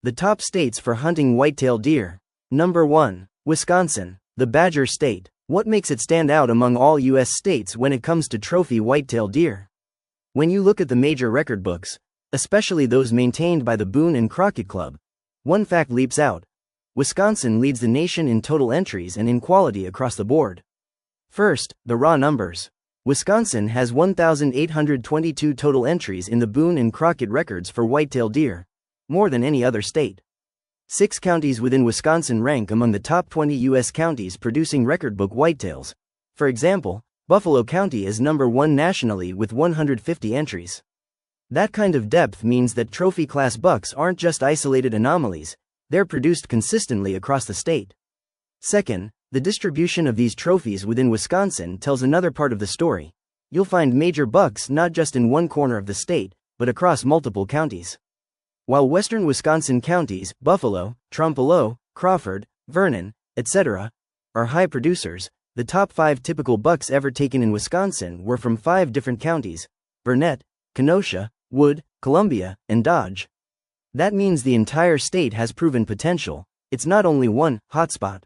The top states for hunting whitetail deer. Number 1. Wisconsin, the Badger State. What makes it stand out among all U.S. states when it comes to trophy whitetail deer? When you look at the major record books, especially those maintained by the Boone and Crocket Club, one fact leaps out. Wisconsin leads the nation in total entries and in quality across the board. First, the raw numbers. Wisconsin has 1,822 total entries in the Boone and Crocket records for whitetail deer, more than any other state. 6 counties within Wisconsin rank among the top 20 U.S. counties producing record book whitetails. For example, Buffalo County is number 1 nationally with 150 entries. That kind of depth means that trophy-class bucks aren't just isolated anomalies, they're produced consistently across the state. Second, the distribution of these trophies within Wisconsin tells another part of the story. You'll find major bucks not just in one corner of the state, but across multiple counties. While western Wisconsin counties, Buffalo, Trempealeau, Crawford, Vernon, etc., are high producers, the top 5 typical bucks ever taken in Wisconsin were from 5 different counties: Burnett, Kenosha, Wood, Columbia, and Dodge. That means the entire state has proven potential. It's not only one hotspot.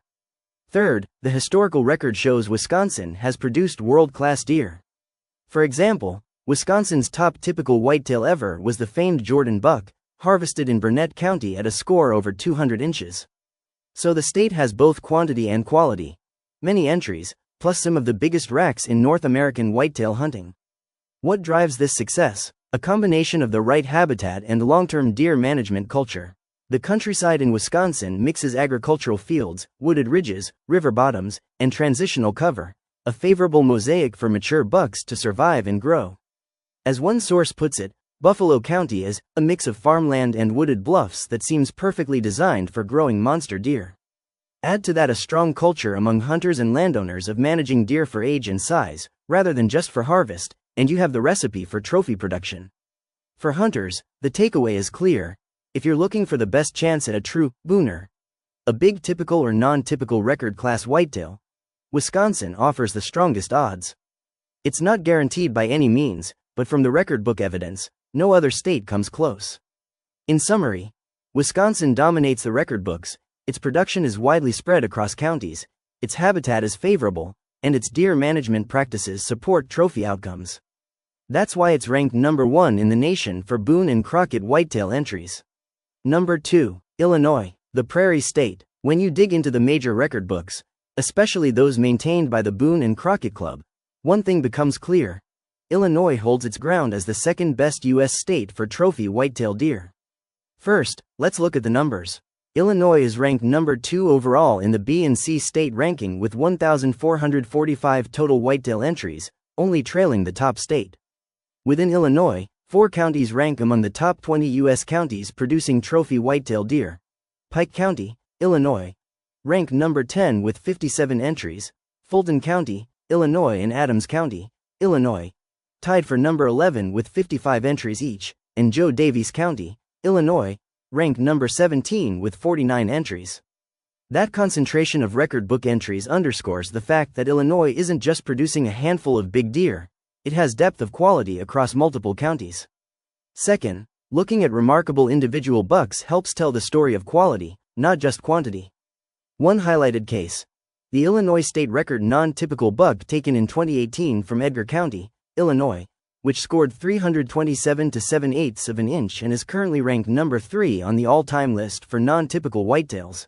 Third, the historical record shows Wisconsin has produced world-class deer. For example, Wisconsin's top typical whitetail ever was the famed Jordan buck, harvested in Burnett County at a score over 200 inches. So the state has both quantity and quality. Many entries, plus some of the biggest racks in North American whitetail hunting. What drives this success? A combination of the right habitat and long-term deer management culture. The countryside in Wisconsin mixes agricultural fields, wooded ridges, river bottoms, and transitional cover, a favorable mosaic for mature bucks to survive and grow. As one source puts it, Buffalo County is a mix of farmland and wooded bluffs that seems perfectly designed for growing monster deer. Add to that a strong culture among hunters and landowners of managing deer for age and size, rather than just for harvest, and you have the recipe for trophy production. For hunters, the takeaway is clear. If you're looking for the best chance at a true booner, a big typical or non-typical record-class whitetail, Wisconsin offers the strongest odds. It's not guaranteed by any means, but from the record book evidence, no other state comes close. In summary, Wisconsin dominates the record books, its production is widely spread across counties, its habitat is favorable, and its deer management practices support trophy outcomes. That's why it's ranked number 1 in the nation for Boone and Crocket whitetail entries. Number 2. Illinois, the Prairie State. When you dig into the major record books, especially those maintained by the Boone and Crocket Club, one thing becomes clear. Illinois holds its ground as the second best U.S. state for trophy whitetail deer. First, let's look at the numbers. Illinois is ranked number 2 overall in the B and C state ranking with 1,445 total whitetail entries, only trailing the top state. Within Illinois, 4 counties rank among the top 20 U.S. counties producing trophy whitetail deer. Pike County, Illinois, ranked number 10 with 57 entries, Fulton County, Illinois and Adams County, Illinois, tied for number 11 with 55 entries each, and Joe Daviess County, Illinois, ranked number 17 with 49 entries. That concentration of record book entries underscores the fact that Illinois isn't just producing a handful of big deer, it has depth of quality across multiple counties. Second, looking at remarkable individual bucks helps tell the story of quality, not just quantity. One highlighted case: the Illinois state record non-typical buck taken in 2018 from Edgar County, Illinois, which scored 327 to 7/8 of an inch and is currently ranked number 3 on the all-time list for non-typical whitetails.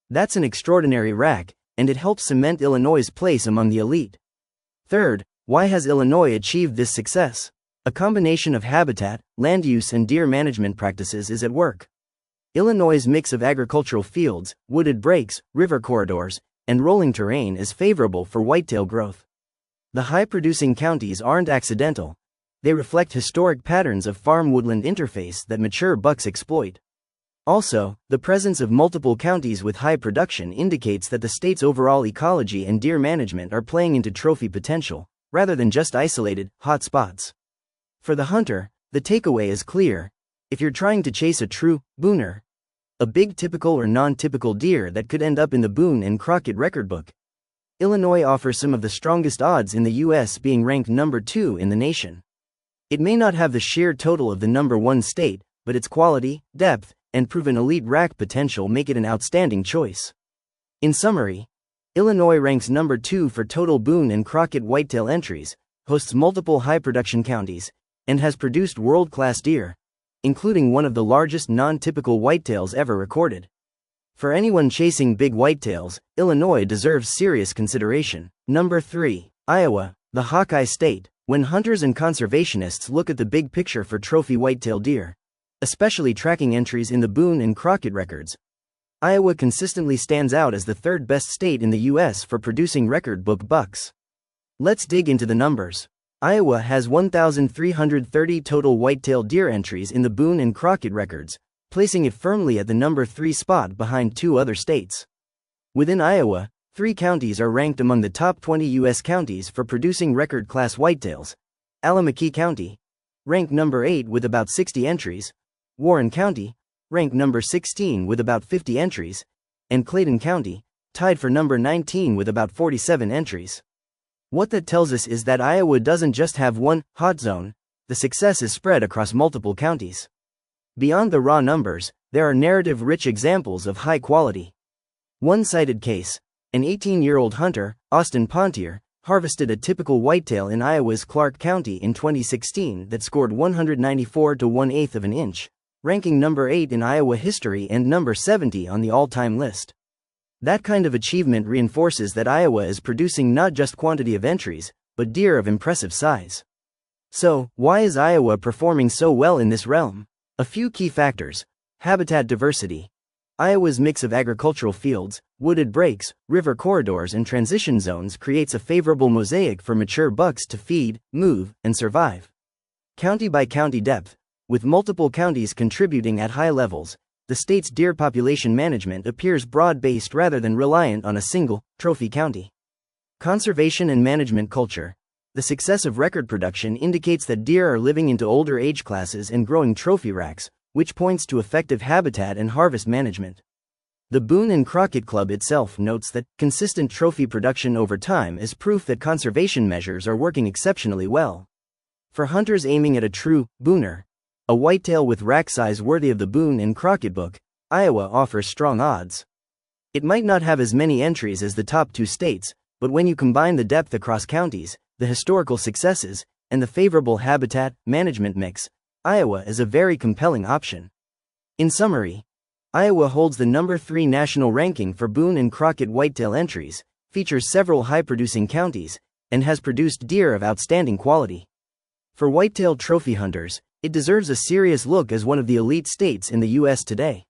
That's an extraordinary rack, and it helps cement Illinois' place among the elite. Third, why has Illinois achieved this success? A combination of habitat, land use and deer management practices is at work. Illinois' mix of agricultural fields, wooded breaks, river corridors, and rolling terrain is favorable for whitetail growth. The high-producing counties aren't accidental. They reflect historic patterns of farm-woodland interface that mature bucks exploit. Also, the presence of multiple counties with high production indicates that the state's overall ecology and deer management are playing into trophy potential, rather than just isolated, hot spots. For the hunter, the takeaway is clear. If you're trying to chase a true booner, a big typical or non-typical deer that could end up in the Boone and Crocket record book, Illinois offers some of the strongest odds in the U.S., being ranked number 2 in the nation. It may not have the sheer total of the number 1 state, but its quality, depth, and proven elite rack potential make it an outstanding choice. In summary, Illinois ranks number 2 for total Boone and Crocket whitetail entries, hosts multiple high-production counties, and has produced world-class deer, including one of the largest non-typical whitetails ever recorded. For anyone chasing big whitetails, Illinois deserves serious consideration. Number 3. Iowa, the Hawkeye State. When hunters and conservationists look at the big picture for trophy whitetail deer, especially tracking entries in the Boone and Crocket records, Iowa consistently stands out as the third best state in the U.S. for producing record book bucks. Let's dig into the numbers. Iowa has 1,330 total whitetail deer entries in the Boone and Crocket records, placing it firmly at the number 3 spot behind 2 other states. Within Iowa, 3 counties are ranked among the top 20 U.S. counties for producing record-class whitetails. Allamakee County, ranked number 8 with about 60 entries, Warren County, ranked number 16 with about 50 entries, and Clayton County, tied for number 19 with about 47 entries. What that tells us is that Iowa doesn't just have one hot zone, the success is spread across multiple counties. Beyond the raw numbers, there are narrative-rich examples of high quality. One cited case: an 18-year-old hunter, Austin Pontier, harvested a typical whitetail in Iowa's Clark County in 2016 that scored 194 to 1/8 of an inch, ranking number 8 in Iowa history and number 70 on the all-time list. That kind of achievement reinforces that Iowa is producing not just quantity of entries, but deer of impressive size. So, why is Iowa performing so well in this realm? A few key factors. Habitat diversity. Iowa's mix of agricultural fields, wooded breaks, river corridors and transition zones creates a favorable mosaic for mature bucks to feed, move, and survive. County-by-county depth. With multiple counties contributing at high levels, the state's deer population management appears broad-based rather than reliant on a single, trophy county. Conservation and management culture. The success of record production indicates that deer are living into older age classes and growing trophy racks, which points to effective habitat and harvest management. The Boone and Crocket Club itself notes that consistent trophy production over time is proof that conservation measures are working exceptionally well. For hunters aiming at a true booner, a whitetail with rack size worthy of the Boone and Crocket book, Iowa offers strong odds. It might not have as many entries as the top 2 states, but when you combine the depth across counties, the historical successes, and the favorable habitat management mix, Iowa is a very compelling option. In summary, Iowa holds the number 3 national ranking for Boone and Crocket whitetail entries, features several high-producing counties, and has produced deer of outstanding quality. For whitetail trophy hunters, it deserves a serious look as one of the elite states in the U.S. today.